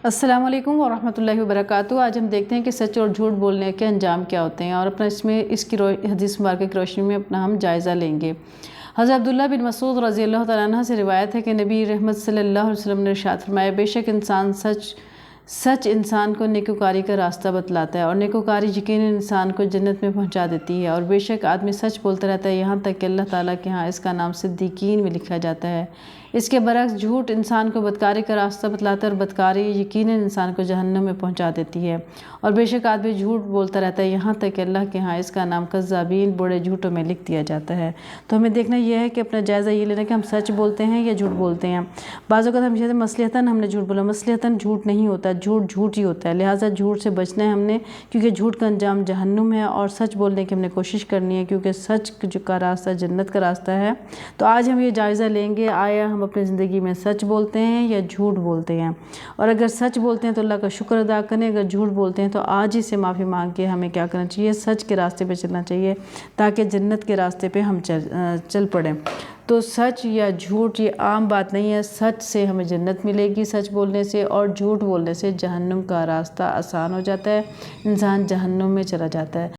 السلام علیکم ورحمۃ اللہ وبرکاتہ۔ آج ہم دیکھتے ہیں کہ سچ اور جھوٹ بولنے کے انجام کیا ہوتے ہیں، اور اپنا اس کی حدیث مبارکہ کی روشنی میں اپنا ہم جائزہ لیں گے۔ حضرت عبداللہ بن مسعود رضی اللہ تعالیٰ عنہ سے روایت ہے کہ نبی رحمت صلی اللہ علیہ وسلم نے ارشاد فرمایا، بے شک سچ انسان کو نیکوکاری کا راستہ بتلاتا ہے، اور نیکوکاری یقیناً انسان کو جنت میں پہنچا دیتی ہے، اور بے شک آدمی سچ بولتا رہتا ہے یہاں تک کہ اللہ تعالیٰ کے ہاں اس کا نام صدیقین میں لکھا جاتا ہے۔ اس کے برعکس جھوٹ انسان کو بدکاری کا راستہ بتلاتا ہے، اور بدکاری یقیناً انسان کو جہنم میں پہنچا دیتی ہے، اور بے شک آدمی جھوٹ بولتا رہتا ہے یہاں تک کہ اللہ کے ہاں اس کا نام کذابین بڑے جھوٹوں میں لکھ دیا جاتا ہے۔ تو ہمیں دیکھنا یہ ہے کہ اپنا جائزہ یہ لینا کہ ہم سچ بولتے ہیں یا جھوٹ بولتے ہیں۔ بعض اوقات ہم کہتے ہیں مصلحتاً ہم نے جھوٹ بولا، مصلحتاً جھوٹ نہیں ہوتا، جھوٹ ہی ہوتا ہے، لہٰذا جھوٹ سے بچنا ہے ہم نے، کیونکہ جھوٹ کا انجام جہنم ہے، اور سچ بولنے کی ہم نے کوشش کرنی ہے، کیونکہ سچ کا راستہ جنت کا راستہ ہے۔ تو آج ہم یہ جائزہ لیں گے، آیا ہم اپنی زندگی میں سچ بولتے ہیں یا جھوٹ بولتے ہیں، اور اگر سچ بولتے ہیں تو اللہ کا شکر ادا کریں، اگر جھوٹ بولتے ہیں تو آج ہی سے معافی مانگ کے ہمیں کیا کرنا چاہیے، سچ کے راستے پہ چلنا چاہیے، تاکہ جنت کے راستے پہ ہم چل پڑیں۔ تو سچ یا جھوٹ یہ عام بات نہیں ہے، سچ سے ہمیں جنت ملے گی، سچ بولنے سے، اور جھوٹ بولنے سے جہنم کا راستہ آسان ہو جاتا ہے، انسان جہنم میں چلا جاتا ہے۔